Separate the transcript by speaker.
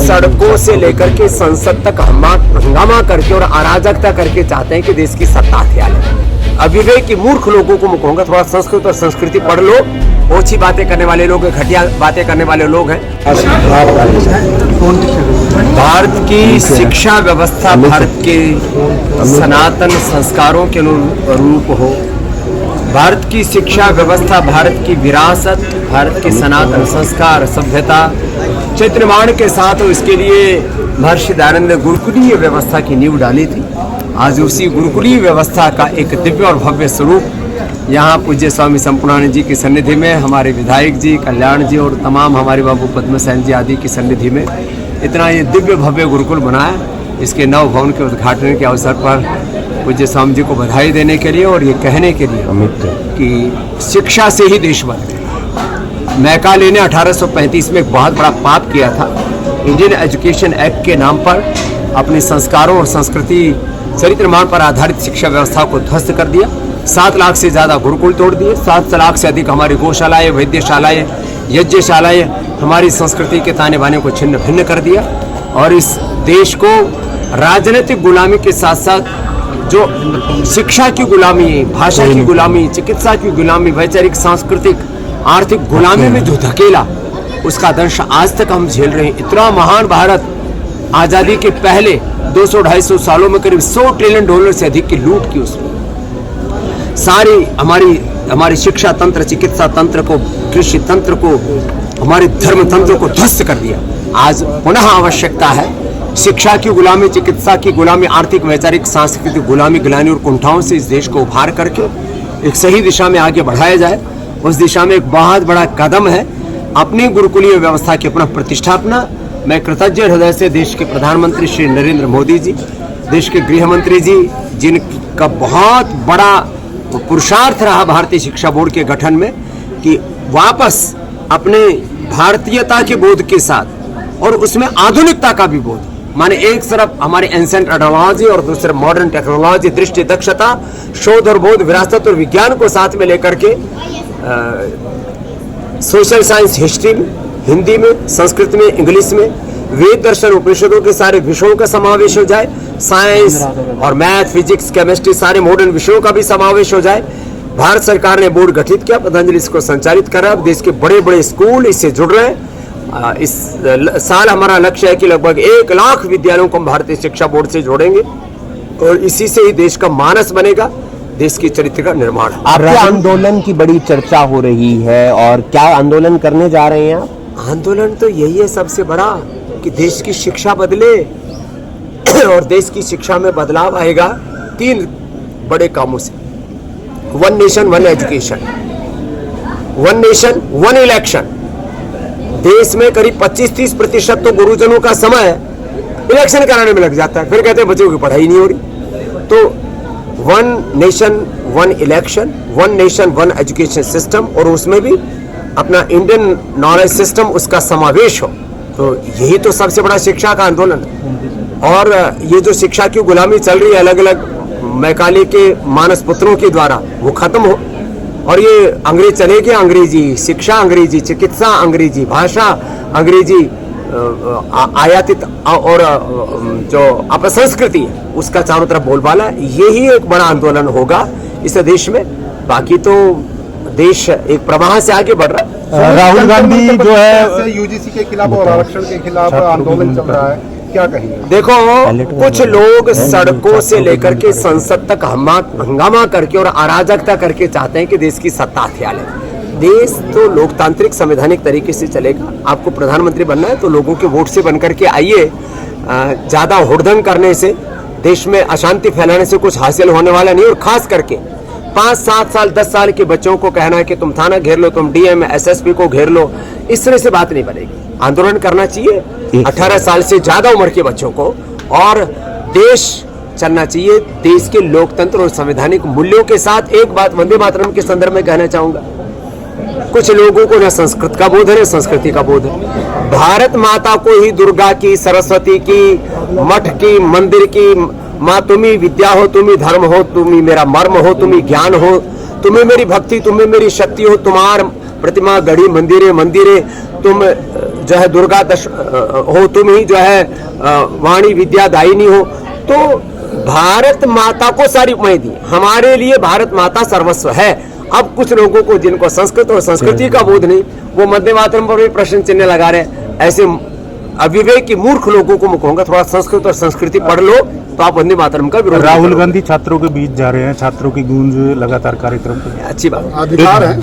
Speaker 1: सड़कों से लेकर के संसद तक हंगामा करके और अराजकता करके चाहते हैं कि देश की सत्ता हथियार ले। अविवेक की मूर्ख लोगों को मैं कहूंगा थोड़ा संस्कृत और संस्कृति पढ़ लो। ओछी बातें करने वाले लोग, घटिया बातें करने वाले लोग हैं। भारत की शिक्षा व्यवस्था भारत के सनातन संस्कारों के अनुरूप हो। भारत की शिक्षा व्यवस्था भारत की विरासत, भारत के सनातन संस्कार, सभ्यता चित्रमाण के साथ हो। इसके लिए महर्षि दयानंद ने गुरुकुलीय व्यवस्था की नींव डाली थी। आज उसी गुरुकुलीय व्यवस्था का एक दिव्य और भव्य स्वरूप यहाँ पूज्य स्वामी संपूर्णानंद जी की सन्निधि में, हमारे विधायक जी, कल्याण जी और तमाम हमारे बाबू पद्मसेन जी आदि की सन्निधि में इतना ये दिव्य भव्य गुरुकुल बना है। इसके नव भवन के उद्घाटन के अवसर पर पूज्य स्वामी जी को बधाई देने के लिए और ये कहने के लिए कि शिक्षा से ही देश बन गया। मैकाले ने 1835 में एक बहुत बड़ा पाप किया था। इंडियन एजुकेशन एक्ट के नाम पर अपने संस्कारों और संस्कृति चरित्रमान पर आधारित शिक्षा व्यवस्था को ध्वस्त कर दिया। 7 लाख से ज़्यादा गुरुकुल तोड़ दिए। 7 लाख से अधिक हमारी गौशालाएं, वैद्यशालाएं, यज्ञशालाएं हमारी संस्कृति के ताने बाने को छिन्न भिन्न कर दिया। और इस देश को राजनीतिक गुलामी के साथ साथ जो शिक्षा की गुलामी, भाषा की गुलामी, चिकित्सा की गुलामी, वैचारिक, सांस्कृतिक, आर्थिक गुलामी में जो धकेला, उसका दंश आज तक हम झेल रहे हैं। इतना महान भारत आज़ादी के पहले 200-250 सालों में करीब $100 ट्रिलियन से अधिक की लूट की उसमें। सारी हमारी शिक्षा तंत्र, चिकित्सा तंत्र को, कृषि तंत्र को, हमारे धर्म तंत्र को ध्वस्त कर दिया। आज पुनः आवश्यकता है शिक्षा की गुलामी, चिकित्सा की गुलामी, आर्थिक, वैचारिक, सांस्कृतिक गुलामी, गिलानी और कुंठाओं से इस देश को उभार करके एक सही दिशा में आगे बढ़ाया जाए। उस दिशा में एक बहुत बड़ा कदम है अपनी गुरुकुलीय व्यवस्था की पुनः प्रतिष्ठापना। मैं कृतज्ञ हृदय से देश के प्रधानमंत्री श्री नरेंद्र मोदी जी, देश के गृह मंत्री जी, जिनका बहुत बड़ा पुरुषार्थ रहा भारतीय शिक्षा बोर्ड के गठन में, कि वापस अपने भारतीयता के बोध के साथ और उसमें आधुनिकता का भी बोध, माने एक तरफ हमारे एंसेंट टेक्नोलॉजी और दूसरे मॉडर्न टेक्नोलॉजी, दृष्टि, दक्षता, शोध और बोध, विरासत और विज्ञान को साथ में लेकर के सोशल साइंस, हिस्ट्री में, हिंदी में, संस्कृत में, इंग्लिश में, वेद, दर्शन, उपनिषदों के सारे विषयों का समावेश हो जाए। साइंस और मैथ, फिजिक्स, केमिस्ट्री, सारे मॉडर्न विषयों का भी समावेश हो जाए। भारत सरकार ने बोर्ड गठित किया, पतंजलि इसको संचालित कर रहा है। देश के बड़े बड़े स्कूल इससे जुड़ रहे हैं। इस साल हमारा लक्ष्य है कि लगभग 1 लाख विद्यालयों को हम भारतीय शिक्षा बोर्ड से जोड़ेंगे और इसी से ही देश का मानस बनेगा, देश की चरित्र का निर्माण।
Speaker 2: आपके आंदोलन की बड़ी चर्चा हो रही है और क्या आंदोलन करने जा रहे हैं आप?
Speaker 1: आंदोलन तो यही है सबसे बड़ा, कि देश की शिक्षा बदले और देश की शिक्षा में बदलाव आएगा 3 बड़े कामों से। 1 नेशन 1 एजुकेशन, 1 नेशन 1 इलेक्शन। देश में करीब 25-30% तो गुरुजनों का समय इलेक्शन कराने में लग जाता है, फिर कहते हैं बच्चों की पढ़ाई नहीं हो रही। तो 1 nation 1 election, 1 nation 1 education system, और उसमें भी अपना इंडियन नॉलेज सिस्टम, उसका समावेश हो। तो यही तो सबसे बड़ा शिक्षा का आंदोलन है। और ये जो शिक्षा की गुलामी चल रही है अलग अलग मैकाले के मानस पुत्रों के द्वारा, वो खत्म हो। और ये अंग्रेज चले गए, अंग्रेजी शिक्षा, अंग्रेजी चिकित्सा, अंग्रेजी भाषा, अंग्रेजी आयातित और जो अपसंस्कृति है उसका चारों तरफ बोलबाला, यही एक बड़ा आंदोलन होगा इस देश में। बाकी तो देश एक प्रवाह से आगे बढ़ रहा है।
Speaker 2: राहुल गांधी जो है
Speaker 3: यूजीसी के खिलाफ और आरक्षण के खिलाफ आंदोलन चल रहा है, क्या कहेंगे?
Speaker 1: देखो, कुछ लोग सड़कों से लेकर के संसद तक हंगामा करके और अराजकता करके चाहते हैं कि देश की सत्ता हथियार ले। देश तो लोकतांत्रिक संवैधानिक तरीके से चलेगा। आपको प्रधानमंत्री बनना है तो लोगों के वोट से बन करके आइए। ज्यादा हुड़दंग करने से, देश में अशांति फैलाने से कुछ हासिल होने वाला नहीं। और खास करके 5, 7 साल, 10 साल के बच्चों को कहना है कि तुम थाना घेर लो, तुम डीएम, एसएसपी को घेर लो, इस तरह से बात नहीं बनेगी। आंदोलन करना चाहिए 18 साल से ज्यादा उम्र के बच्चों को, और देश चलना चाहिए देश के लोकतंत्र और संवैधानिक मूल्यों के साथ। एक बात वंदे मातरम के संदर्भ में कहना चाहूंगा, कुछ लोगों को न संस्कृत का बोध है न संस्कृति का बोध है। भारत माता को ही दुर्गा की, सरस्वती की, मठ की, मंदिर की माँ, तुम्ही विद्या हो, तुम्ही धर्म हो, तुम्ही मेरा मर्म हो, तुम्ही ज्ञान हो, तुम्हें मेरी भक्ति, तुम्हें मेरी शक्ति हो, तुम्हार प्रतिमा गढ़ी मंदिरे मंदिरे, तुम जो है दुर्गा दश हो, तुम ही जो है वाणी विद्या दायिनी हो। तो भारत माता को सारी उपमाएं दी, हमारे लिए भारत माता सर्वस्व है। अब कुछ लोगों को जिनको संस्कृत और संस्कृति का बोध नहीं, वो वंदे मातरम पर भी प्रश्न चिन्ह लगा रहे हैं। ऐसे अविवेकी मूर्ख लोगों को मैं कहूंगा थोड़ा संस्कृत और संस्कृति पढ़ लो तो आप वंदे मातरम का विरोध
Speaker 4: राहुल गांधी छात्रों के बीच जा रहे हैं, छात्रों की गूंज लगातार कार्यक्रम पे।
Speaker 1: अच्छी बात।
Speaker 3: अधिकार है।